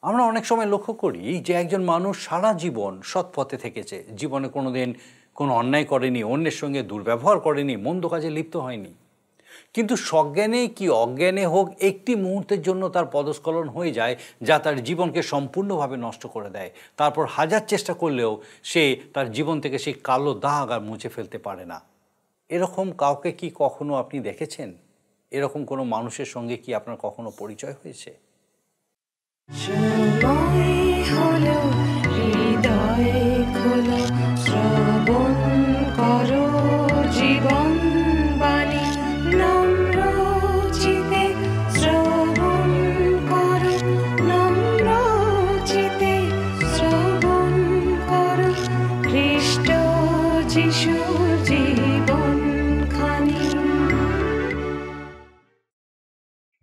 আমরা অনেক সময় লক্ষ্য করি যে একজন মানুষ সারা জীবন সৎ পথে থেকেছে, জীবনে কোনোদিন কোনো অন্যায় করেনি, অন্যের সঙ্গে দুর্ব্যবহার করেনি, মন্দ কাজে লিপ্ত হয়নি। কিন্তু সজ্ঞানে কি অজ্ঞানে হোক, একটি মুহূর্তের জন্য তার পদস্খলন হয়ে যায়, যা তার জীবনকে সম্পূর্ণভাবে নষ্ট করে দেয়। তারপর হাজার চেষ্টা করলেও সে তার জীবন থেকে সেই কালো দাগ আর মুছে ফেলতে পারে না। এরকম কাউকে কি কখনো আপনি দেখেছেন? এরকম কোনো মানুষের সঙ্গে কি আপনার কখনো পরিচয় হয়েছে?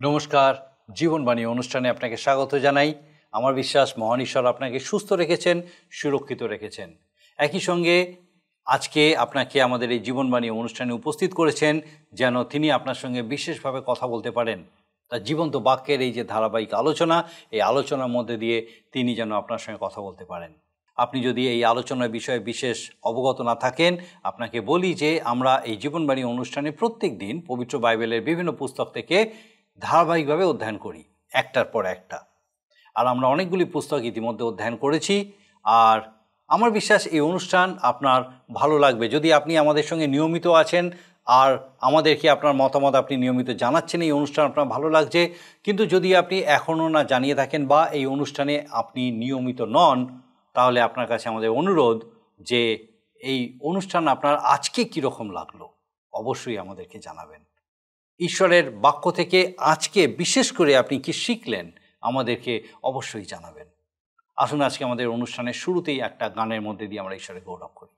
নমস্কার, জীবনবাণী অনুষ্ঠানে আপনাকে স্বাগত জানাই। আমার বিশ্বাস মহান ঈশ্বর আপনাকে সুস্থ রেখেছেন, সুরক্ষিত রেখেছেন। একই সঙ্গে আজকে আপনাকে আমাদের এই জীবনবাণী অনুষ্ঠানে উপস্থিত করেছেন যেন তিনি আপনার সঙ্গে বিশেষভাবে কথা বলতে পারেন। তার জীবন্ত বাক্যের এই যে ধারাবাহিক আলোচনা, এই আলোচনার মধ্যে দিয়ে তিনি যেন আপনার সঙ্গে কথা বলতে পারেন। আপনি যদি এই আলোচনার বিষয়ে বিশেষ অবগত না থাকেন, আপনাকে বলি যে আমরা এই জীবনবাণী অনুষ্ঠানে প্রত্যেক দিন পবিত্র বাইবেলের বিভিন্ন পুস্তক থেকে ধারাবাহিকভাবে অধ্যয়ন করি, একটার পর একটা। আর আমরা অনেকগুলি পুস্তক ইতিমধ্যে অধ্যয়ন করেছি। আর আমার বিশ্বাস এই অনুষ্ঠান আপনার ভালো লাগবে যদি আপনি আমাদের সঙ্গে নিয়মিত আছেন আর আমাদেরকে আপনার মতামত আপনি নিয়মিত জানাচ্ছেন। এই অনুষ্ঠান আপনার ভালো লাগছে। কিন্তু যদি আপনি এখনও না জানিয়ে থাকেন বা এই অনুষ্ঠানে আপনি নিয়মিত নন, তাহলে আপনার কাছে আমাদের অনুরোধ যে এই অনুষ্ঠান আপনার আজকে কীরকম লাগলো অবশ্যই আমাদেরকে জানাবেন। ঈশ্বরের বাক্য থেকে আজকে বিশেষ করে আপনি কি শিখলেন আমাদেরকে অবশ্যই জানাবেন। আসুন আজকে আমাদের অনুষ্ঠানের শুরুতেই একটা গানের মধ্যে দিয়ে আমরা ঈশ্বরের গৌরব করি।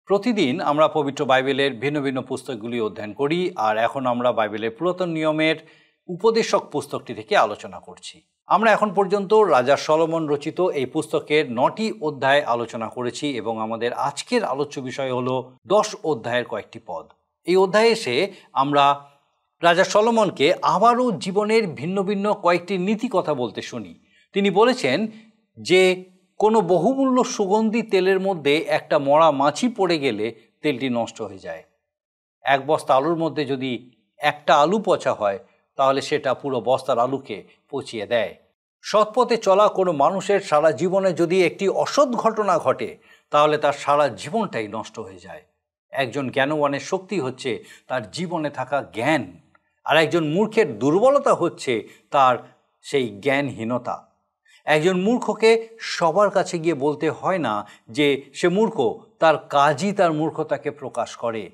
প্রতিদিন আমরা পবিত্র বাইবেলের ভিন্ন ভিন্ন পুস্তকগুলি অধ্যয়ন করি। আর এখন আমরা বাইবেলের পুরাতন নিয়মের উপদেশক পুস্তকটি থেকে আলোচনা করছি। আমরা এখন পর্যন্ত রাজা সলোমন রচিত এই পুস্তকের 9টি অধ্যায় আলোচনা করেছি এবং আমাদের আজকের আলোচ্য বিষয় হলো 10 অধ্যায়ের কয়েকটি পদ। এই অধ্যায়ে এসে আমরা রাজা সলোমনকে আবারও জীবনের ভিন্ন ভিন্ন কয়েকটি নীতি কথা বলতে শুনি। তিনি বলেছেন যে কোনো বহুমূল্য সুগন্ধি তেলের মধ্যে একটা মরা মাছি পড়ে গেলে তেলটি নষ্ট হয়ে যায়। এক বস্তা আলুর মধ্যে যদি একটা আলু পচা হয় তাহলে সেটা পুরো বস্তার আলুকে পচিয়ে দেয়। সৎপথে চলা কোনো মানুষের সারা জীবনে যদি একটি অসৎ ঘটনা ঘটে তাহলে তার সারা জীবনটাই নষ্ট হয়ে যায়। একজন জ্ঞানবানের শক্তি হচ্ছে তার জীবনে থাকা জ্ঞান, আর একজন মূর্খের দুর্বলতা হচ্ছে তার সেই জ্ঞানহীনতা। একজন মূর্খকে সবার কাছে গিয়ে বলতে হয় না যে সে মূর্খ, তার কাজই তার মূর্খতাকে প্রকাশ করে।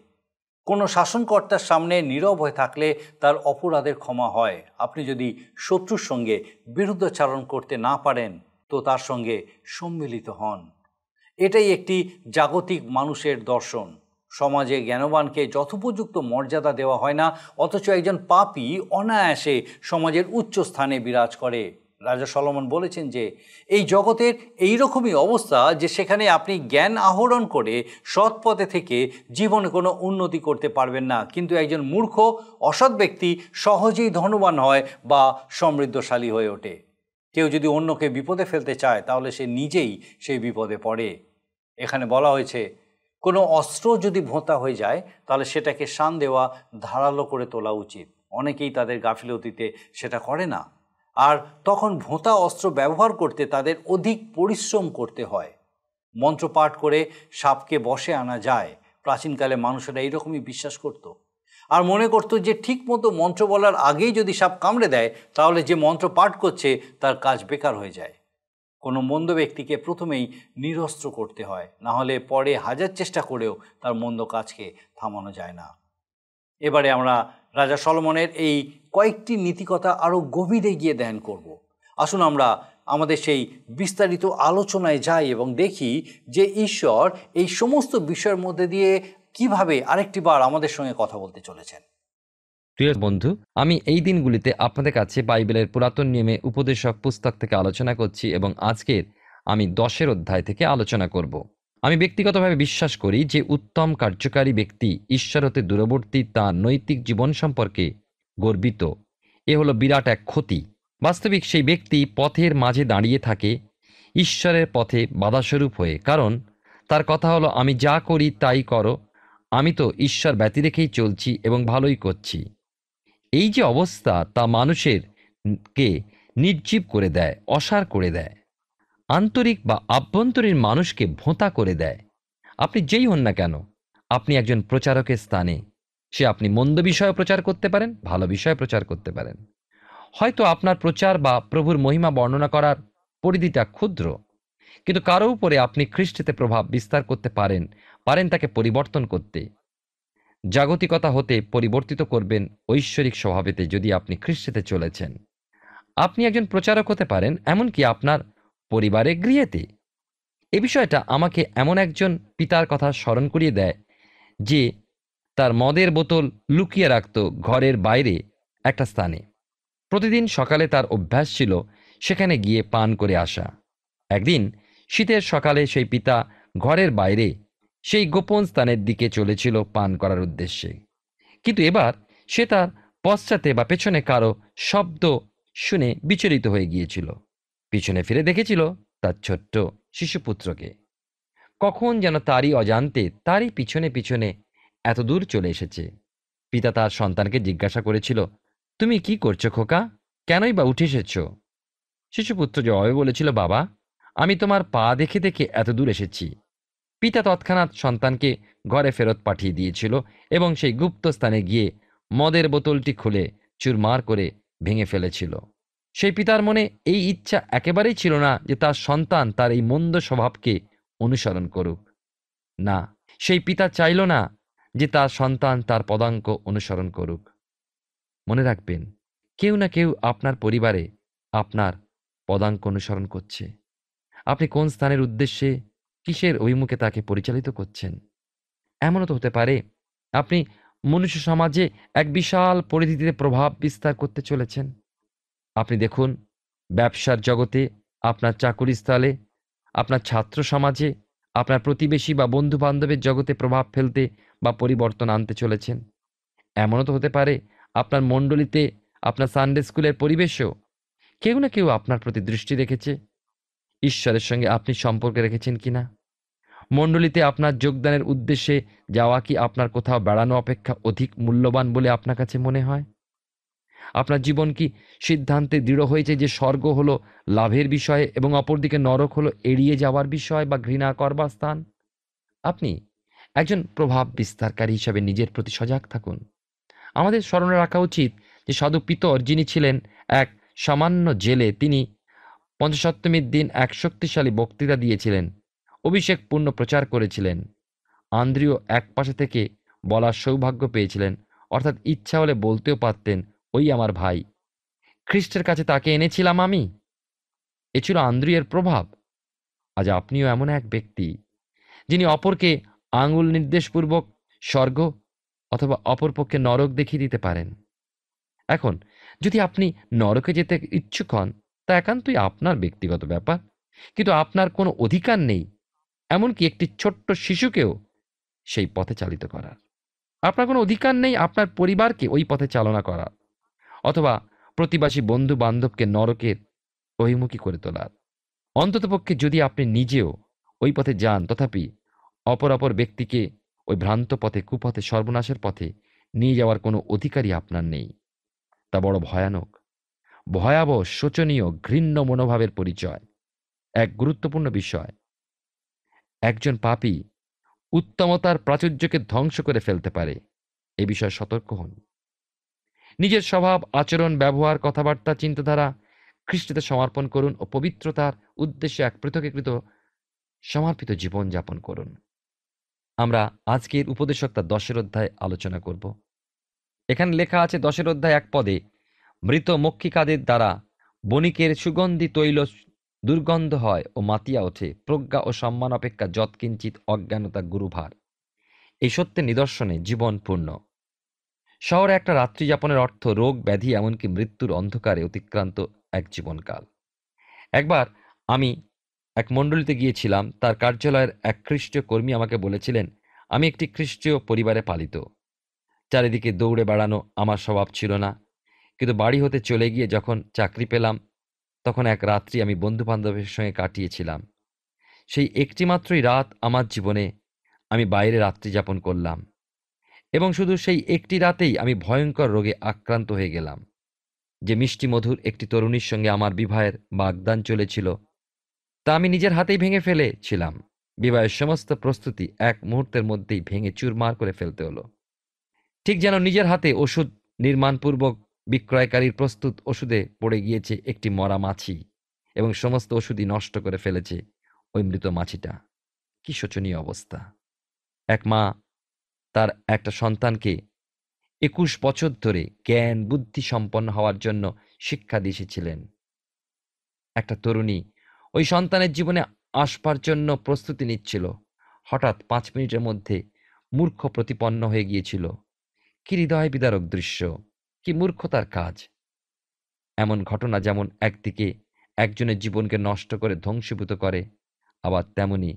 কোনো শাসনকর্তার সামনে নীরব হয়ে থাকলে তার অপরাধের ক্ষমা হয়। আপনি যদি শত্রুর সঙ্গে বিরুদ্ধাচরণ করতে না পারেন তো তার সঙ্গে সম্মিলিত হন। এটাই একটি জাগতিক মানুষের দর্শন। সমাজে জ্ঞানবানকে যথোপযুক্ত মর্যাদা দেওয়া হয় না, অথচ একজন পাপী অনায়াসে সমাজের উচ্চ স্থানে বিরাজ করে। রাজা সলোমন বলেছেন যে এই জগতের এইরকমই অবস্থা যে সেখানে আপনি জ্ঞান আহরণ করে সৎ পথে থেকে জীবনে কোনো উন্নতি করতে পারবেন না, কিন্তু একজন মূর্খ অসৎ ব্যক্তি সহজেই ধনবান হয় বা সমৃদ্ধশালী হয়ে ওঠে। কেউ যদি অন্যকে বিপদে ফেলতে চায় তাহলে সে নিজেই সেই বিপদে পড়ে। এখানে বলা হয়েছে কোনো অস্ত্র যদি ভোঁতা হয়ে যায় তাহলে সেটাকে শান দেওয়া, ধারালো করে তোলা উচিত। অনেকেই তাদের গাফিলতিতে সেটা করে না, আর তখন ভোঁতা অস্ত্র ব্যবহার করতে তাদের অধিক পরিশ্রম করতে হয়। মন্ত্রপাঠ করে সাপকে বশে আনা যায়। প্রাচীনকালে মানুষেরা এইরকমই বিশ্বাস করত, আর মনে করতো যে ঠিক মতো মন্ত্র বলার আগেই যদি সাপ কামড়ে দেয় তাহলে যে মন্ত্র পাঠ করছে তার কাজ বেকার হয়ে যায়। কোনো মন্দ ব্যক্তিকে প্রথমেই নিরস্ত্র করতে হয়, না হলে পরে হাজার চেষ্টা করেও তার মন্দ কাজকে থামানো যায় না। এবারে আমরা রাজা সলোমনের এই কয়েকটি নীতিকথা আরও গভীরে গিয়ে ধ্যান করব। আসুন আমরা আমাদের সেই বিস্তারিত আলোচনায় যাই এবং দেখি যে ঈশ্বর এই সমস্ত বিষয়ের মধ্যে দিয়ে কিভাবে আরেকটি বার আমাদের সঙ্গে কথা বলতে চলেছেন। প্রিয় বন্ধু, আমি এই দিনগুলিতে আপনাদের কাছে বাইবেলের পুরাতন নিয়মে উপদেশক পুস্তক থেকে আলোচনা করছি এবং আজকের আমি 10 অধ্যায় থেকে আলোচনা করব। আমি ব্যক্তিগতভাবে বিশ্বাস করি যে উত্তম কার্যকারী ব্যক্তি ঈশ্বর হতে দূরবর্তী তার নৈতিক জীবন সম্পর্কে গর্বিত। এ হলো বিরাট এক ক্ষতি। বাস্তবিক সেই ব্যক্তি পথের মাঝে দাঁড়িয়ে থাকে ঈশ্বরের পথে বাধাস্বরূপ হয়ে, কারণ তার কথা হলো আমি যা করি তাই করো, আমি তো ঈশ্বর ব্যতি রেখেই চলছি এবং ভালোই করছি। এই যে অবস্থা তা মানুষের কে নির্জীব করে দেয়, অসাড় করে দেয়, আন্তরিক বা আভ্যন্তরীণ মানুষকে ভোঁতা করে দেয়। আপনি যেই হন না কেন, আপনি একজন প্রচারকের স্থানে, সে আপনি মন্দ বিষয়ে প্রচার করতে পারেন, ভালো বিষয়ে প্রচার করতে পারেন। হয়তো আপনার প্রচার বা প্রভুর মহিমা বর্ণনা করার পরিধিটা ক্ষুদ্র, কিন্তু কারো উপরে আপনি খ্রিস্টতে প্রভাব বিস্তার করতে পারেন তাকে পরিবর্তন করতে। জাগতিকতা হতে পরিবর্তিত করবেন ঐশ্বরিক স্বভাবেতে যদি আপনি খ্রিস্টতে চলেছেন। আপনি একজন প্রচারক হতে পারেন এমনকি আপনার পরিবারে, গৃহেতে। এ বিষয়টা আমাকে এমন একজন পিতার কথা স্মরণ করিয়ে দেয় যে তার মদের বোতল লুকিয়ে রাখত ঘরের বাইরে একটা স্থানে। প্রতিদিন সকালে তার অভ্যাস ছিল সেখানে গিয়ে পান করে আসা। একদিন শীতের সকালে সেই পিতা ঘরের বাইরে সেই গোপন স্থানের দিকে চলেছিল পান করার উদ্দেশ্যে, কিন্তু এবার সে তার পশ্চাতে বা পেছনে কারো শব্দ শুনে বিচলিত হয়ে গিয়েছিল। পিছনে ফিরে দেখেছিল তার ছোট্ট শিশুপুত্রকে। কখন যেন তারই অজান্তে তারই পিছনে পিছনে এত দূর চলে এসেছে। পিতা তার সন্তানকে জিজ্ঞাসা করেছিল, তুমি কি করছো খোকা, কেনই বা উঠে এসেছ? শিশুপুত্র জবাবে বলেছিল, বাবা, আমি তোমার পা দেখে দেখে এত দূর এসেছি। পিতা তৎক্ষণাৎ সন্তানকে ঘরে ফেরত পাঠিয়ে দিয়েছিল এবং সেই গুপ্ত স্থানে গিয়ে মদের বোতলটি খুলে চুরমার করে ভেঙে ফেলেছিল। সেই পিতার মনে এই ইচ্ছা একেবারেই ছিল না যে তার সন্তান তার এই মন্দ স্বভাবকে অনুসরণ করুক। না, সেই পিতা চাইল না যে তার সন্তান তার পদাঙ্ক অনুসরণ করুক। মনে রাখবেন, কেউ না কেউ আপনার পরিবারে আপনার পদাঙ্ক অনুসরণ করছে। আপনি কোন স্থানের উদ্দেশ্যে, কিসের অভিমুখে তাকে পরিচালিত করছেন? এমনও তো হতে পারে আপনি মনুষ্য সমাজে এক বিশাল পরিধিতে প্রভাব বিস্তার করতে চলেছেন। আপনি দেখুন, ব্যবসার জগতে, আপনার চাকুরিস্থলে, আপনার ছাত্র সমাজে, আপনার প্রতিবেশী বা বন্ধু বান্ধবের জগতে প্রভাব ফেলতে বা পরিবর্তন আনতে চলেছেন। এমনও তো হতে পারে আপনার মণ্ডলীতে, আপনার সানডে স্কুলের পরিবেশেও কেউ না কেউ আপনার প্রতি দৃষ্টি রেখেছে। ঈশ্বরের সঙ্গে আপনি সম্পর্ক রেখেছেন কিনা? মণ্ডলীতে আপনার যোগদানের উদ্দেশ্যে যাওয়া কি আপনার কোথাও বেড়ানো অপেক্ষা অধিক মূল্যবান বলে আপনার কাছে মনে হয়? আপনার জীবন কি সিদ্ধান্তে দৃঢ় হয়েছে যে স্বর্গ হলো লাভের বিষয় এবং অপরদিকে নরক হলো এড়িয়ে যাওয়ার বিষয় বা ঘৃণা করবার স্থান? আপনি একজন প্রভাব বিস্তারকারী হিসাবে নিজের প্রতি সজাগ থাকুন। আমাদের স্মরণে রাখা উচিত যে সাধু পিতর, যিনি ছিলেন এক সামান্য জেলে, তিনি পঞ্চসপ্তমীর দিন এক শক্তিশালী বক্তৃতা দিয়েছিলেন, অভিষেক পূর্ণ প্রচার করেছিলেন। আন্দ্রিয় এক পাশে থেকে বলার সৌভাগ্য পেয়েছিলেন, অর্থাৎ ইচ্ছা হলে বলতেও পারতেন, ওই আমার ভাই, খ্রিস্টের কাছে তাকে এনেছিলাম আমি। এ ছিল আন্দ্রিয়ের প্রভাব। আজ আপনিও এমন এক ব্যক্তি যিনি অপরকে আঙুল নির্দেশপূর্বক স্বর্গ অথবা অপরপক্ষে নরক দেখিয়ে দিতে পারেন। এখন যদি আপনি নরকে যেতে ইচ্ছুক হন, তা একান্তই আপনার ব্যক্তিগত ব্যাপার, কিন্তু আপনার কোনো অধিকার নেই এমনকি একটি ছোট্ট শিশুকেও সেই পথে চালিত করার। আপনার কোনো অধিকার নেই আপনার পরিবারকে ওই পথে চালনা করার, অথবা প্রতিবাসী বন্ধু বান্ধবকে নরকের অভিমুখী করে তোলার। অন্ততপক্ষে যদি আপনি নিজেও ওই পথে যান, তথাপি অপর ব্যক্তিকে ওই ভ্রান্ত পথে, কুপথে, সর্বনাশের পথে নিয়ে যাওয়ার কোনো অধিকারই আপনার নেই। তা বড় ভয়ানক, ভয়াবহ, শোচনীয়, ঘৃণ্য মনোভাবের পরিচয়। এক গুরুত্বপূর্ণ বিষয়, একজন পাপী উত্তমতার প্রাচুর্যকে ধ্বংস করে ফেলতে পারে, এ বিষয়ে সতর্ক হন। নিজের স্বভাব, আচরণ, ব্যবহার, কথাবার্তা, চিন্তাধারা খ্রিস্টতে সমর্পণ করুন ও পবিত্রতার উদ্দেশ্যে এক পৃথকীকৃত সমর্পিত জীবন যাপন করুন। আমরা আজকের উপদেশক তার 10 অধ্যায় আলোচনা করব। এখানে লেখা আছে 10 অধ্যায় 1 পদে, মৃত মক্ষিকাদের দ্বারা বণিকের সুগন্ধি তৈল দুর্গন্ধ হয় ও মাতিয়া ওঠে, প্রজ্ঞা ও সম্মান অপেক্ষা যৎকিঞ্চিত অজ্ঞানতা গুরুভার। এই সত্যের নিদর্শনে জীবন পূর্ণ। শহরে একটা রাত্রি যাপনের অর্থ রোগ, ব্যাধি, এমনকি মৃত্যুর অন্ধকারে অতিক্রান্ত এক জীবনকাল। একবার আমি এক মণ্ডলীতে গিয়েছিলাম। তার কার্যালয়ের এক খ্রিস্টীয় কর্মী আমাকে বলেছিলেন, আমি একটি খ্রিস্টীয় পরিবারে পালিত। চারিদিকে দৌড়ে বেড়ানো আমার স্বভাব ছিল না, কিন্তু বাড়ি হতে চলে গিয়ে যখন চাকরি পেলাম, তখন এক রাত্রি আমি বন্ধু বান্ধবের সঙ্গে কাটিয়েছিলাম। সেই একটি মাত্রই রাত আমার জীবনে আমি বাইরে রাত্রি যাপন করলাম, এবং শুধু সেই একটি রাতেই আমি ভয়ঙ্কর রোগে আক্রান্ত হয়ে গেলাম। যে মিষ্টি মধুর একটি তরুণীর সঙ্গে আমার বিবাহের বাগদান চলেছিল, তা আমি নিজের হাতেই ভেঙে ফেলেছিলাম। বিবাহের সমস্ত প্রস্তুতি এক মুহূর্তের মধ্যেই ভেঙে চুরমার করে ফেলতে হলো। ঠিক যেন নিজের হাতে ওষুধ নির্মাণপূর্বক বিক্রয়কারীর প্রস্তুত ওষুধে পড়ে গিয়েছে একটি মরা মাছি, এবং সমস্ত ওষুধই নষ্ট করে ফেলেছে ওই মৃত মাছিটা। কি শোচনীয় অবস্থা! এক মা তার একটা সন্তানকে 21 বছর ধরে জ্ঞান বুদ্ধি সম্পন্ন হওয়ার জন্য শিক্ষা দিয়ে এসেছিলেন। একটা তরুণী ওই সন্তানের জীবনে আসবার জন্য প্রস্তুতি নিচ্ছিল, হঠাৎ 5 মিনিটের মধ্যে মূর্খ প্রতিপন্ন হয়ে গিয়েছিল। কি হৃদয় বিদারক দৃশ্য! কি মূর্খতার কাজ! এমন ঘটনা যেমন একদিকে একজনের জীবনকে নষ্ট করে ধ্বংসীভূত করে, আবার তেমনি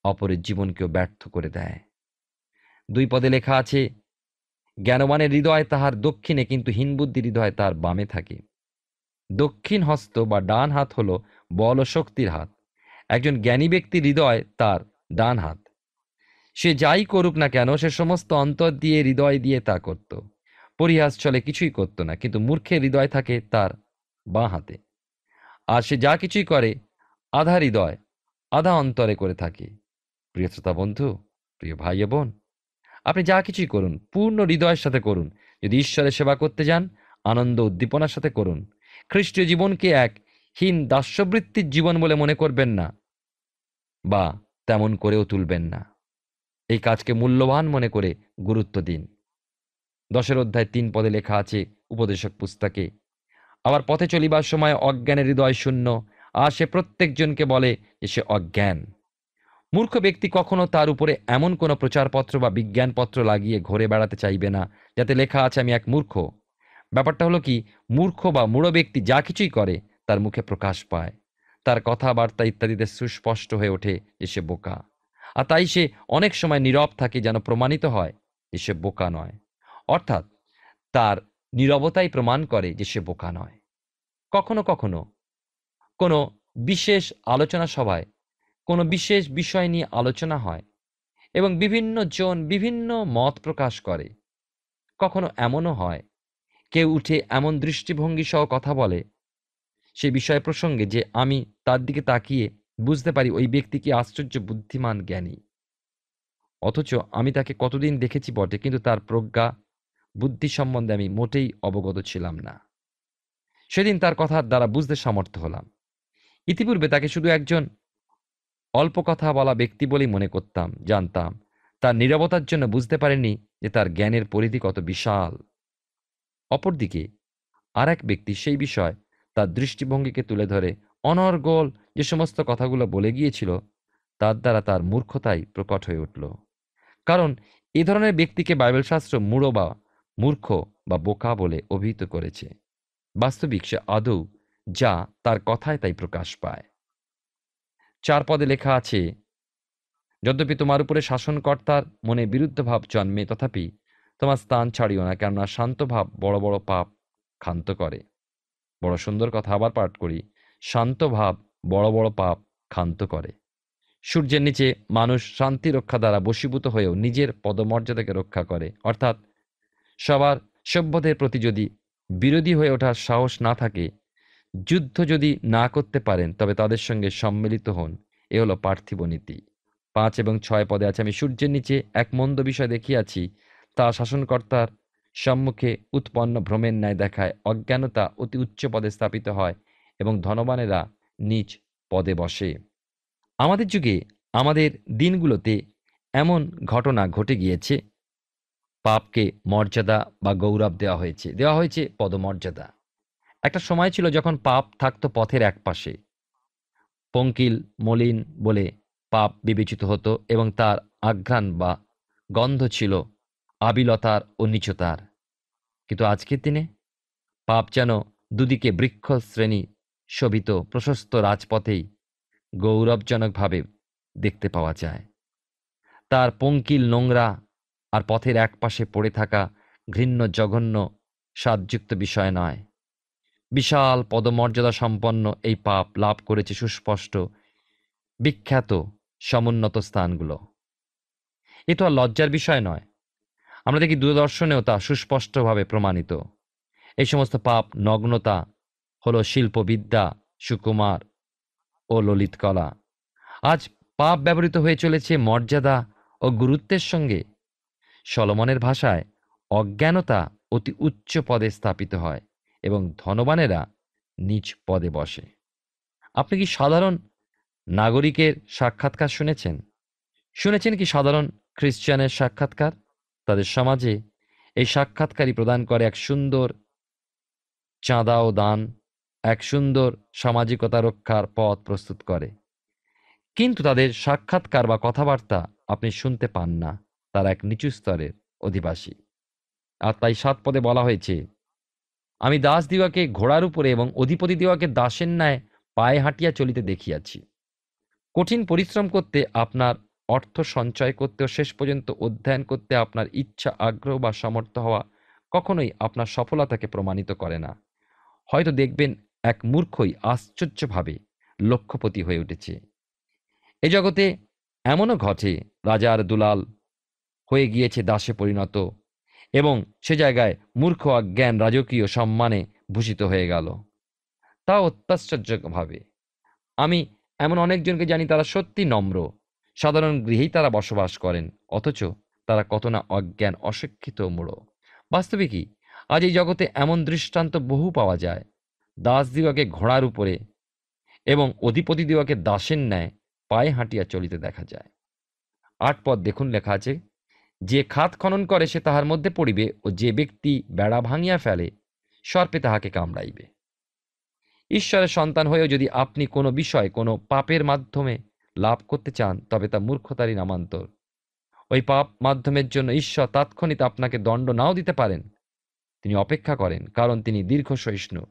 অপরের জীবনকেও ব্যর্থ করে দেয়। 2 পদে লেখা আছে, জ্ঞানবানের হৃদয় তাহার দক্ষিণে, কিন্তু হীনবুদ্ধির হৃদয় তার বামে থাকে। দক্ষিণ হস্ত বা ডান হাত হলো বল ও শক্তির হাত। একজন জ্ঞানী ব্যক্তির হৃদয় তার ডান হাত। সে যাই করুক না কেন, সে সমস্ত অন্তর দিয়ে, হৃদয় দিয়ে তা করত। পরিহাস চলে কিছুই করত না, কিন্তু মূর্খের হৃদয় থাকে তার বাঁ হাতে। আর সে যা কিছুই করে আধা হৃদয় আধা অন্তরে করে থাকে। প্রিয় শ্রোতা বন্ধু, প্রিয় ভাই ও বোন, আপনি যা কিছুই করুন পূর্ণ হৃদয়ের সাথে করুন। যদি ঈশ্বরের সেবা করতে যান, আনন্দ উদ্দীপনার সাথে করুন। খ্রিস্টীয় জীবনকে এক হীন দাস্যবৃত্তির জীবন বলে মনে করবেন না, বা তেমন করেও তুলবেন না। এই কাজকে মূল্যবান মনে করে গুরুত্ব দিন। 10 অধ্যায় 3 পদে লেখা আছে উপদেশক পুস্তকে, আবার পথে চলিবার সময় অজ্ঞানের হৃদয় শূন্য, আর সে প্রত্যেকজনকে বলে যে সে অজ্ঞান। মূর্খ ব্যক্তি কখনো তার উপরে এমন কোনো প্রচারপত্র বা বিজ্ঞানপত্র লাগিয়ে ঘুরে বেড়াতে চাইবে না যাতে লেখা আছে আমি এক মূর্খ। ব্যাপারটা হলো কি, মূর্খ বা মূঢ় ব্যক্তি যা কিছুই করে, তার মুখে প্রকাশ পায়, তার কথাবার্তা ইত্যাদিতে সুস্পষ্ট হয়ে ওঠে যে সে বোকা। আর তাই সে অনেক সময় নীরব থাকে, যেন প্রমাণিত হয় যে সে বোকা নয়। অর্থাৎ তার নীরবতাই প্রমাণ করে যে সে বোকা নয়। কখনো কখনো কোনো বিশেষ আলোচনা সভায় কোনো বিশেষ বিষয় নিয়ে আলোচনা হয় এবং বিভিন্ন জন বিভিন্ন মত প্রকাশ করে। কখনো এমনও হয় কেউ উঠে এমন দৃষ্টিভঙ্গি সহ কথা বলে সে বিষয় প্রসঙ্গে যে আমি তার দিকে তাকিয়ে বুঝতে পারি ওই ব্যক্তি কি আশ্চর্য বুদ্ধিমান জ্ঞানী। অথচ আমি তাকে কতদিন দেখেছি বটে, কিন্তু তার প্রজ্ঞা বুদ্ধি সম্বন্ধে আমি মোটেই অবগত ছিলাম না। সেদিন তার কথার দ্বারা বুঝতে সমর্থ হলাম। ইতিপূর্বে তাকে শুধু একজন অল্প কথা বলা ব্যক্তি বলেই মনে করতাম, জানতাম। তার নীরবতার জন্য বুঝতে পারিনি যে তার জ্ঞানের পরিধি কত বিশাল। অপরদিকে আর এক ব্যক্তি সেই বিষয় তার দৃষ্টিভঙ্গিকে তুলে ধরে অনর্গল যে সমস্ত কথাগুলো বলে গিয়েছিল, তার দ্বারা তার মূর্খতাই প্রকট হয়ে উঠল। কারণ এ ধরনের ব্যক্তিকে বাইবেল শাস্ত্র মূঢ় বা মূর্খ বা বোকা বলে অভিহিত করেছে। বাস্তবিক সে আদৌ যা, তার কথায় তাই প্রকাশ পায়। 4 পদে লেখা আছে, যদ্যপি তোমার উপরে শাসনকর্তার মনে বিরুদ্ধ ভাব জন্মে, তথাপি তোমার স্থান ছাড়িও না, কেননা শান্ত ভাব বড় বড় পাপ ক্ষান্ত করে। বড় সুন্দর কথা, আবার পাঠ করি, শান্ত ভাব বড় বড় পাপ ক্ষান্ত করে। সূর্যের নিচে মানুষ শান্তি রক্ষা দ্বারা বশীভূত হয়েও নিজের পদমর্যাদাকে রক্ষা করে। অর্থাৎ সবার সভ্যদের প্রতি যদি বিরোধী হয়ে ওঠার সাহস না থাকে, যুদ্ধ যদি না করতে পারেন, তবে তাদের সঙ্গে সম্মিলিত হন। এ হলো পার্থিব নীতি। 5 এবং 6 পদে আছে, আমি সূর্যের নিচে এক মন্দ বিষয় দেখিয়াছি, তা শাসনকর্তার সম্মুখে উৎপন্ন ভ্রমের ন্যায় দেখায়। অজ্ঞানতা অতি উচ্চ পদে স্থাপিত হয় এবং ধনবানেরা নিজ পদে বসে। আমাদের যুগে, আমাদের দিনগুলোতে এমন ঘটনা ঘটে গিয়েছে, পাপকে মর্যাদা বা গৌরব দেওয়া হয়েছে পদমর্যাদা। একটা সময় ছিল যখন পাপ থাকতো পথের একপাশে, পঙ্কিল মলিন বলে পাপ বিবেচিত হতো এবং তার আঘ্রাণ বা গন্ধ ছিল আবিলতার ও নীচতার। কিন্তু আজকের দিনে পাপ যেন দুদিকে বৃক্ষ শ্রেণী শোভিত প্রশস্ত রাজপথেই গৌরবজনকভাবে দেখতে পাওয়া যায়। তার পঙ্কিল নোংরা আর পথের একপাশে পড়ে থাকা ঘৃণ্য জঘন্য স্বাদযুক্ত বিষয় নয়। বিশাল পদমর্যাদা সম্পন্ন এই পাপ লাভ করেছে সুস্পষ্ট বিখ্যাত সমুন্নত স্থানগুলো। এ তো আর লজ্জার বিষয় নয়। আমরা দেখি দূরদর্শনেও তা সুস্পষ্টভাবে প্রমাণিত। এই সমস্ত পাপ নগ্নতা হলো শিল্পবিদ্যা, সুকুমার ও ললিত কলা। আজ পাপ ব্যবহৃত হয়ে চলেছে মর্যাদা ও গুরুত্বের সঙ্গে। সলোমনের ভাষায় অজ্ঞানতা অতি উচ্চ পদে স্থাপিত হয় এবং ধনবানেরা নিচ পদে বসে। আপনি কি সাধারণ নাগরিকের সাক্ষাৎকার শুনেছেন? শুনেছেন কি সাধারণ খ্রিস্টানের সাক্ষাৎকার? তাদের সমাজে এই সাক্ষাৎকারই প্রদান করে এক সুন্দর চাঁদা ও দান, এক সুন্দর সামাজিকতা রক্ষার পথ প্রস্তুত করে। কিন্তু তাদের সাক্ষাৎকার বা কথাবার্তা আপনি শুনতে পান না। তারা এক নিচু স্তরের অধিবাসী। আর তাই 7 পদে বলা হয়েছে, আমি দাস দিওয়াকে ঘোড়ার উপরে এবং অধিপতি দিওয়াকে দাসের ন্যায় পায়ে হাঁটিয়া চলিতে দেখিয়াছি। কঠিন পরিশ্রম করতে, আপনার অর্থ সঞ্চয় করতে ও শেষ পর্যন্ত অধ্যয়ন করতে আপনার ইচ্ছা, আগ্রহ বা সামর্থ্য হওয়া কখনোই আপনার সফলতাকে প্রমাণিত করে না। হয়তো দেখবেন এক মূর্খই আশ্চর্যভাবে লক্ষপতি হয়ে উঠেছে। এ জগতে এমনও ঘটে, রাজার দুলাল হয়ে গিয়েছে দাসে পরিণত এবং সে জায়গায় মূর্খ অজ্ঞান রাজকীয় সম্মানে ভূষিত হয়ে গেল, তা অত্যাশ্চর্যভাবে। আমি এমন অনেকজনকে জানি, তারা সত্যি নম্র, সাধারণ গৃহেই তারা বসবাস করেন, অথচ তারা কত না অজ্ঞান, অশিক্ষিত ও মূঢ়। বাস্তবিকই আজ এই জগতে এমন দৃষ্টান্ত বহু পাওয়া যায়। দাস দিওয়াকে ঘোড়ার উপরে এবং অধিপতি দিওয়াকে দাসের ন্যায় পায়ে হাঁটিয়া চলিতে দেখা যায়। 8 পদ দেখুন, লেখা আছে, যে খাত খনন করে সে তাহার মধ্যে পড়িবে, ও যে ব্যক্তি বেড়া ভাঙিয়া ফেলে সর্পে তাহাকে কামড়াইবে। ঈশ্বরের সন্তান হয়েও যদি আপনি কোনো বিষয় কোনো পাপের মাধ্যমে লাভ করতে চান, তবে তা মূর্খতারই নামান্তর। ওই পাপ মাধ্যমের জন্য ঈশ্বর তাৎক্ষণিক আপনাকে দণ্ড নাও দিতে পারেন। তিনি অপেক্ষা করেন, কারণ তিনি দীর্ঘ সহিষ্ণু।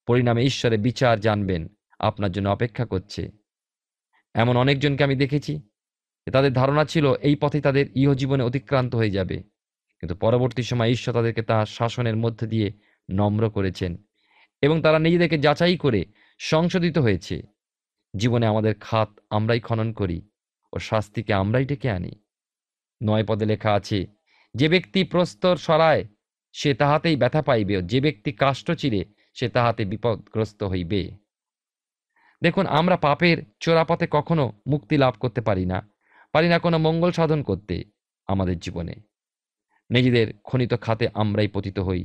পরিণামে ঈশ্বরের বিচার জানবেন আপনার জন্য অপেক্ষা করছে। এমন অনেকজনকে আমি দেখেছি যে তাদের ধারণা ছিল এই পথে তাদের ইহজীবনে অতিক্রান্ত হয়ে যাবে, কিন্তু পরবর্তী সময় ঈশ্বর তাদেরকে তাঁর শাসনের মধ্যে দিয়ে নম্র করেছেন এবং তারা নিজেদেরকে যাচাই করে সংশোধিত হয়েছে। জীবনে আমাদের খাত আমরাই খনন করি ও শাস্তিকে আমরাই ডেকে আনি। 9 পদে লেখা আছে, যে ব্যক্তি প্রস্তর সরায় সে তাহাতেই ব্যথা পাইবে, ও যে ব্যক্তি কাষ্ঠ চিরে সে তাহাতে বিপদগ্রস্ত হইবে। দেখুন, আমরা পাপের চোরাপথে কখনো মুক্তি লাভ করতে পারি না, কোনো মঙ্গল সাধন করতে। আমাদের জীবনে নিজেদের খনিত খাতে আমরাই পতিত হই।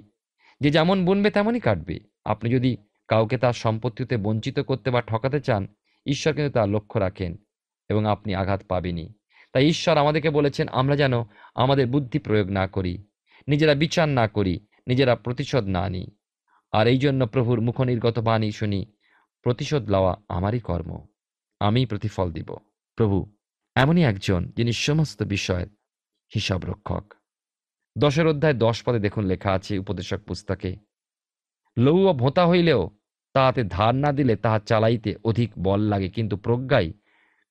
যে যেমন বুনবে তেমনই কাটবে। আপনি যদি কাউকে তার সম্পত্তিতে বঞ্চিত করতে বা ঠকাতে চান, ঈশ্বর কিন্তু তার লক্ষ্য রাখেন এবং আপনি আঘাত পাবেনই। তাই ঈশ্বর আমাদেরকে বলেছেন আমরা যেন আমাদের বুদ্ধি প্রয়োগ না করি, নিজেরা বিচার না করি, নিজেরা প্রতিশোধ না নিই। আর এই জন্য প্রভুর মুখনির্গত বাণী শুনি, প্রতিশোধ লওয়া আমারই কর্ম, আমিই প্রতিফল দিব। প্রভু এমনই একজন যিনি সমস্ত বিষয়ের হিসাব রক্ষক। 10 অধ্যায় 10 পদে দেখুন লেখা আছে উপদেশক পুস্তকে, লৌহ ভোঁতা হইলেও তাহাতে ধার না দিলে তাহা চালাইতে অধিক বল লাগে, কিন্তু প্রজ্ঞাই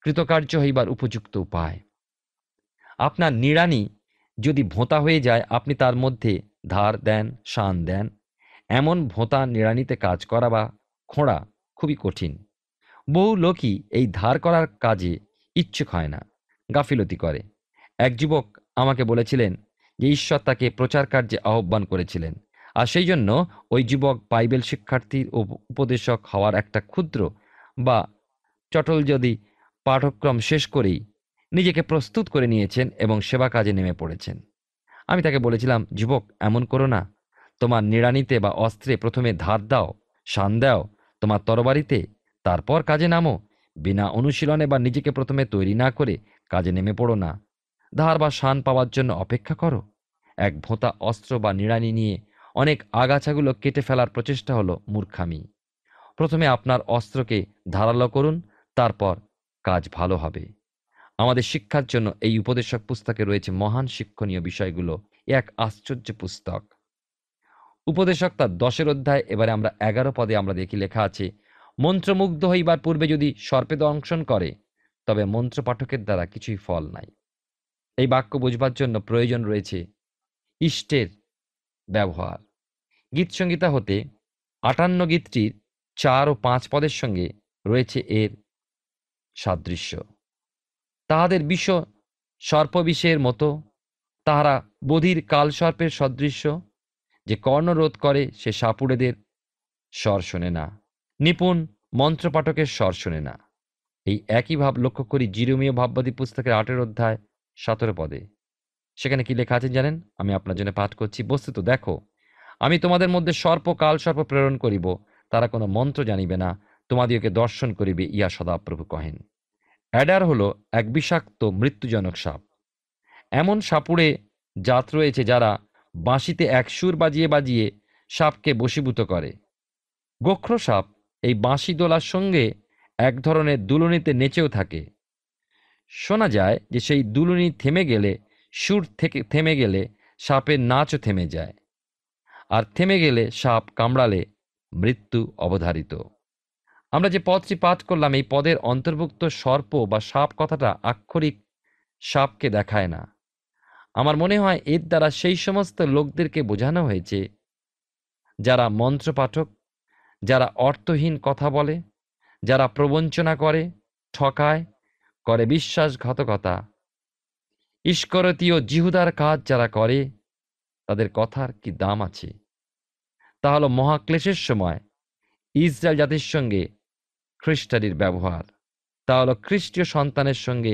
কৃতকার্য হইবার উপযুক্ত উপায়। আপনার নিড়ানি যদি ভোঁতা হয়ে যায়, আপনি তার মধ্যে ধার দেন, শান দেন, এমন ভোঁতা নিড়ানিতে কাজ করা বা খোঁড়া খুবই কঠিন। বহু লোকই এই ধার করার কাজে ইচ্ছুক হয় না, গাফিলতি করে। এক যুবক আমাকে বলেছিলেন যে ঈশ্বর তাকে প্রচার কার্যে আহ্বান করেছিলেন, আর সেই জন্য ওই যুবক বাইবেল শিক্ষার্থী ও উপদেশক হওয়ার একটা ক্ষুদ্র বা চটল যদি পাঠক্রম শেষ করেই নিজেকে প্রস্তুত করে নিয়েছেন এবং সেবা কাজে নেমে পড়েছেন। আমি তাকে বলেছিলাম, যুবক, এমন করো না। তোমার নিড়ানিতে বা অস্ত্রে প্রথমে ধার দাও, শান দাও তোমার তরবারিতে, তারপর কাজে নামো। বিনা অনুশীলনে বা নিজেকে প্রথমে তৈরি না করে কাজে নেমে পড়ো না। ধার বা শান পাওয়ার জন্য অপেক্ষা করো। এক ভোঁতা অস্ত্র বা নিড়ানি নিয়ে অনেক আগাছাগুলো কেটে ফেলার প্রচেষ্টা হলো মূর্খামি। প্রথমে আপনার অস্ত্রকে ধারালো করুন, তারপর কাজ ভালো হবে। আমাদের শিক্ষার জন্য এই উপদেশক পুস্তকে রয়েছে মহান শিক্ষণীয় বিষয়গুলো। এক আশ্চর্য পুস্তক। উপদেশক তার 10 অধ্যায় এবারে আমরা 11 পদে আমরা দেখি লেখা আছে, মন্ত্রমুগ্ধ হইবার পূর্বে যদি সর্পে দংশন করে, তবে মন্ত্র পাঠকের দ্বারা কিছুই ফল নাই। এই বাক্য বুঝবার জন্য প্রয়োজন রয়েছে ইষ্টের ব্যবহার। গীত সংহিতা হতে 58 গীতটির 4 ও 5 পদের সঙ্গে রয়েছে এর সাদৃশ্য। তাহাদের বিষ সর্পবিষের মতো, তাহারা বধির কালসর্পের সদৃশ্য। যে কর্ণরোধ করে সে সাপুড়েদের স্বর শোনে না, নিপুণ মন্ত্রপাঠকের স্বর শোনে না। এই একই ভাব লক্ষ্য করি জিরমীয় ভাববাদী পুস্তকের 8 অধ্যায় 17 পদে। সেখানে কি লেখা আছে জানেন? আমি আপনার জন্য পাঠ করছি। বস্তুত দেখো, আমি তোমাদের মধ্যে কাল সর্প প্রেরণ করিব, তারা কোনো মন্ত্র জানিবে না, তোমাদিওকে দর্শন করিবে, ইয়া সদাপ্রভু কহেন। অ্যাডার হলো এক বিষাক্ত মৃত্যুজনক সাপ। এমন সাপুড়ে জাত রয়েছে যারা বাঁশিতে এক সুর বাজিয়ে বাজিয়ে সাপকে বশীভূত করে। গোখ্র সাপ এই বাঁশি দোলার সঙ্গে এক ধরনের দুলুনিতে নেচেও থাকে। শোনা যায় যে সেই দুলুনি থেমে গেলে, সুর থেকে থেমে গেলে সাপের নাচও থেমে যায়, আর থেমে গেলে সাপ কামড়ালে মৃত্যু অবধারিত। আমরা যে পদটি পাঠ করলাম, এই পদের অন্তর্ভুক্ত সর্প বা সাপ কথাটা আক্ষরিক সাপকে দেখায় না। আমার মনে হয় এর দ্বারা সেই সমস্ত লোকদেরকে বোঝানো হয়েছে যারা মন্ত্রপাঠক, যারা অর্থহীন কথা বলে, যারা প্রবঞ্চনা করে, ঠকায়, করে বিশ্বাসঘাতকতা, ইস্করতীয় জিহুদার কাজ যারা করে, তাদের কথার কি দাম আছে? তা হলো মহাক্লেশের সময় ইসরায়েল জাতির সঙ্গে খ্রিস্টানির ব্যবহার। তা হলো খ্রিস্টীয় সন্তানের সঙ্গে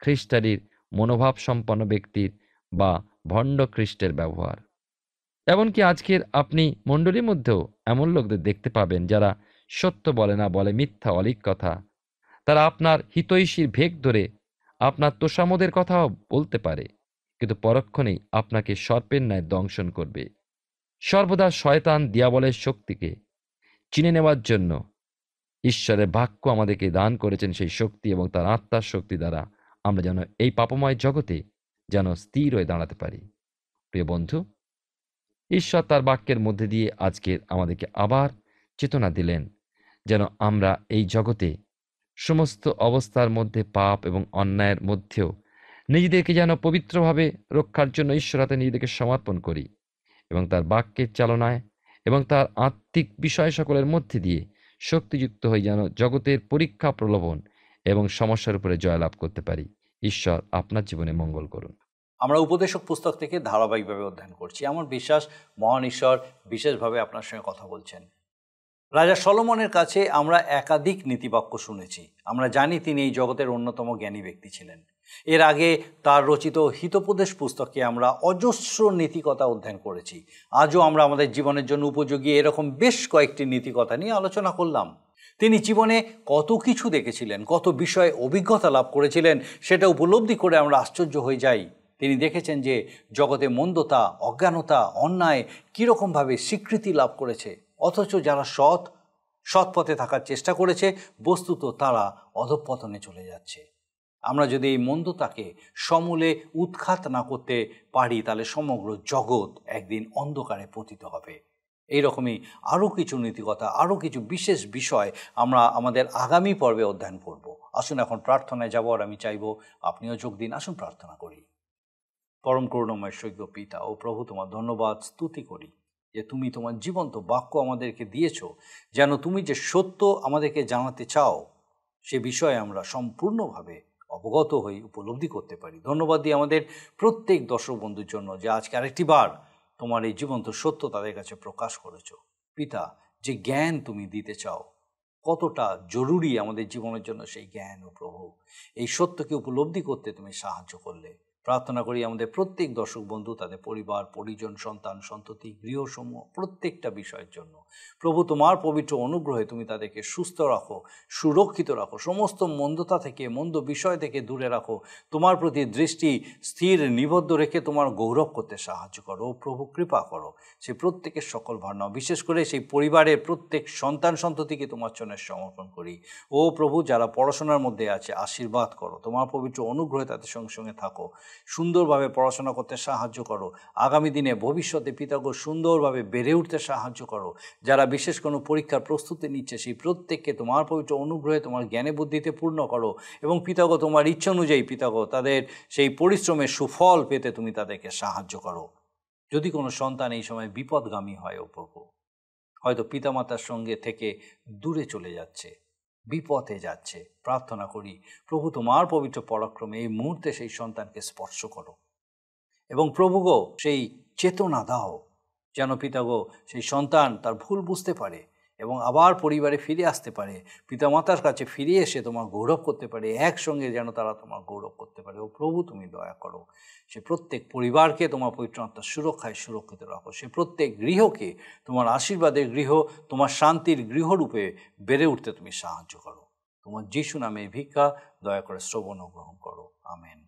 খ্রিস্টানির মনোভাব সম্পন্ন ব্যক্তির বা ভণ্ড খ্রিস্টের ব্যবহার। এমনকি আজকের আপনি মণ্ডলীর মধ্যেও এমন লোকদের দেখতে পাবেন যারা সত্য বলে না, বলে মিথ্যা অলিক কথা। তারা আপনার হিতৈষীর ভেগ ধরে আপনার তোষামোদের কথাও বলতে পারে, কিন্তু পরক্ষণেই আপনাকে সর্পের ন্যায় দংশন করবে। সর্বদা শয়তান দিয়াবলের শক্তিকে চিনে নেওয়ার জন্য ঈশ্বরের বাক্য আমাদেরকে দান করেছেন সেই শক্তি, এবং তার আত্মার শক্তি দ্বারা আমরা যেন এই পাপময় জগতে যেন স্থির হয়ে দাঁড়াতে পারি। প্রিয় বন্ধু, ঈশ্বর তার বাক্যের মধ্যে দিয়ে আজকের আমাদেরকে আবার চেতনা দিলেন, যেন আমরা এই জগতে সমস্ত অবস্থার মধ্যে পাপ এবং অন্যায়ের মধ্যেও নিজেদেরকে যেন পবিত্রভাবে রক্ষার জন্য ঈশ্বর হাতে নিজেদেরকে সমর্পণ করি এবং তার বাক্যের চালনায় এবং তার আত্মিক বিষয় সকলের মধ্যে দিয়ে শক্তিযুক্ত হয়ে যেন জগতের পরীক্ষা প্রলোভন এবং সমস্যার উপরে জয়লাভ করতে পারি। ঈশ্বর আপনার জীবনে মঙ্গল করুন। আমরা উপদেশক পুস্তক থেকে ধারাবাহিকভাবে অধ্যয়ন করছি। আমার বিশ্বাস মহান ঈশ্বর বিশেষভাবে আপনার সঙ্গে কথা বলছেন। রাজা সলোমনের কাছে আমরা একাধিক নীতিবাক্য শুনেছি। আমরা জানি তিনি এই জগতের অন্যতম জ্ঞানী ব্যক্তি ছিলেন। এর আগে তার রচিত হিতোপদেশ পুস্তকে আমরা অজস্র নীতিকথা অধ্যয়ন করেছি। আজও আমরা আমাদের জীবনের জন্য উপযোগী এরকম বেশ কয়েকটি নীতিকথা নিয়ে আলোচনা করলাম। তিনি জীবনে কত কিছু দেখেছিলেন, কত বিষয়ে অভিজ্ঞতা লাভ করেছিলেন, সেটা উপলব্ধি করে আমরা আশ্চর্য হয়ে যাই। তিনি দেখেছেন যে জগতে মন্দতা, অজ্ঞানতা, অন্যায় কীরকমভাবে স্বীকৃতি লাভ করেছে, অথচ যারা সৎ পথে থাকার চেষ্টা করেছে বস্তুত তারা অধঃপতনে চলে যাচ্ছে। আমরা যদি এই মন্দতাকে সমূলে উৎখাত না করতে পারি তাহলে সমগ্র জগৎ একদিন অন্ধকারে পতিত হবে। এইরকমই আরও কিছু নীতিকথা, আরও কিছু বিশেষ বিষয় আমরা আমাদের আগামী পর্বে অধ্যয়ন করব। আসুন এখন প্রার্থনায় যাব, আর আমি চাইব আপনিও যোগ দিন। আসুন প্রার্থনা করি। পরম করুণাময় স্বর্গ পিতা ও প্রভু, তোমার ধন্যবাদ স্তুতি করি যে তুমি তোমার জীবন্ত বাক্য আমাদেরকে দিয়েছো, যেন তুমি যে সত্য আমাদেরকে জানাতে চাও সে বিষয়ে আমরা সম্পূর্ণভাবে অবগত হই, উপলব্ধি করতে পারি। ধন্যবাদ দিই আমাদের প্রত্যেক দর্শক বন্ধুর জন্য যে আজকে আরেকটি বার তোমার এই জীবন্ত সত্য তাদের কাছে প্রকাশ করেছো। পিতা, যে জ্ঞান তুমি দিতে চাও কতটা জরুরি আমাদের জীবনের জন্য সেই জ্ঞান, ও প্রভু এই সত্যকে উপলব্ধি করতে তুমি সাহায্য করলে। প্রার্থনা করি আমাদের প্রত্যেক দর্শক বন্ধু তাদের পরিবার, পরিজন, সন্তান, সন্ততি, গৃহসমূহ প্রত্যেকটা বিষয়ের জন্য প্রভু তোমার পবিত্র অনুগ্রহে তুমি তাদেরকে সুস্থ রাখো, সুরক্ষিত রাখো, সমস্ত মন্দতা থেকে, মন্দ বিষয় থেকে দূরে রাখো। তোমার প্রতি দৃষ্টি স্থির নিবদ্ধ রেখে তোমার গৌরব করতে সাহায্য করো। প্রভু কৃপা করো, সেই প্রত্যেকের সকল ভার নাও। বিশেষ করে সেই পরিবারের প্রত্যেক সন্তান সন্ততিকে তোমার চরণে সমর্পণ করি। ও প্রভু, যারা পড়াশোনার মধ্যে আছে আশীর্বাদ করো, তোমার পবিত্র অনুগ্রহে তাদের সঙ্গে সঙ্গে থাকো, সুন্দরভাবে পড়াশোনা করতে সাহায্য করো। আগামী দিনে ভবিষ্যতে পিতাগো সুন্দরভাবে বেড়ে উঠতে সাহায্য করো। যারা বিশেষ কোনো পরীক্ষার প্রস্তুতি নিচ্ছে সেই প্রত্যেককে তোমার পবিত্র অনুগ্রহে তোমার জ্ঞানে বুদ্ধিতে পূর্ণ করো এবং পিতাগো তোমার ইচ্ছা অনুযায়ী পিতাগো তাদের সেই পরিশ্রমের সুফল পেতে তুমি তাদেরকে সাহায্য করো। যদি কোনো সন্তান এই সময় বিপদগামী হয় ও প্রভু, হয়তো পিতামাতার সঙ্গে থেকে দূরে চলে যাচ্ছে, বিপথে যাচ্ছে, প্রার্থনা করি প্রভু তোমার পবিত্র পরাক্রমে এই মুহূর্তে সেই সন্তানকে স্পর্শ করো এবং প্রভুগো সেই চেতনা দাও যেন পিতাগো সেই সন্তান তার ভুল বুঝতে পারে এবং আবার পরিবারে ফিরে আসতে পারে, পিতামাতার কাছে ফিরে এসে তোমার গৌরব করতে পারে, একসঙ্গে যেন তারা তোমার গৌরব করতে পারে। ও প্রভু তুমি দয়া করো, সে প্রত্যেক পরিবারকে তোমার পবিত্র আত্মার সুরক্ষায় সুরক্ষিত রাখো, সে প্রত্যেক গৃহকে তোমার আশীর্বাদের গৃহ, তোমার শান্তির গৃহরূপে বেড়ে উঠতে তুমি সাহায্য করো। তোমার যিশু নামে ভিক্ষা দয়া করে শ্রবণ ও গ্রহণ করো, আমেন।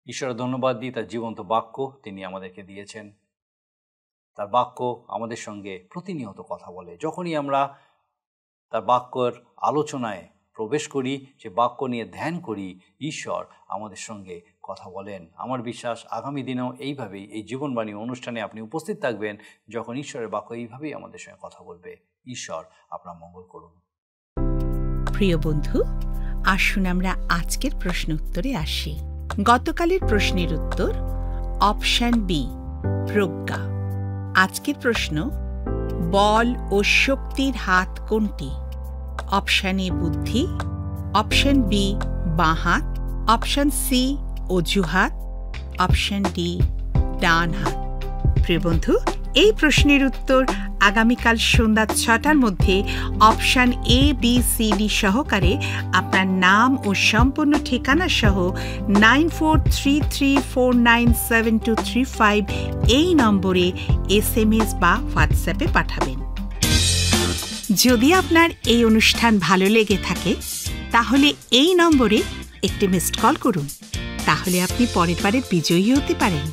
ঈশ্বরের ধন্যবাদ দিই তার জীবন্ত বাক্য তিনি আমাদেরকে দিয়েছেন। তার বাক্য আমাদের সঙ্গে প্রতিনিয়ত কথা বলে। যখনই আমরা তার বাক্যের আলোচনায় প্রবেশ করি, সে বাক্য নিয়ে ধ্যান করি, ঈশ্বর আমাদের সঙ্গে কথা বলেন। আমার বিশ্বাস আগামী দিনেও এইভাবেই এই জীবনবাণী অনুষ্ঠানে আপনি উপস্থিত থাকবেন, যখন ঈশ্বরের বাক্য এইভাবেই আমাদের সঙ্গে কথা বলবে। ঈশ্বর আপনার মঙ্গল করুন। প্রিয় বন্ধু, আসুন আমরা আজকের প্রশ্ন উত্তরে আসি। গতকালের প্রশ্নের উত্তর অপশন বি, প্রজ্ঞা। আজকের প্রশ্ন, বল ও শক্তির হাত কোনটি? অপশন এ বুদ্ধি, অপশন বি বাঁ হাত, অপশন সি অজুহাত, অপশন ডি ডান হাত। প্রিয় বন্ধু, এই প্রশ্নের উত্তর আগামীকাল সন্ধ্যা 6টার মধ্যে option A, B, C, D সহকারে আপনার নাম ও সম্পূর্ণ ঠিকানা সহ 9433497235 এই নম্বরে SMS বা হোয়াটসঅ্যাপে পাঠাবেন। যদি আপনার এই অনুষ্ঠান ভালো লেগে থাকে তাহলে এই নম্বরে একটি মিসড কল করুন, তাহলে আপনি পরের বারের বিজয়ী হতে পারেন।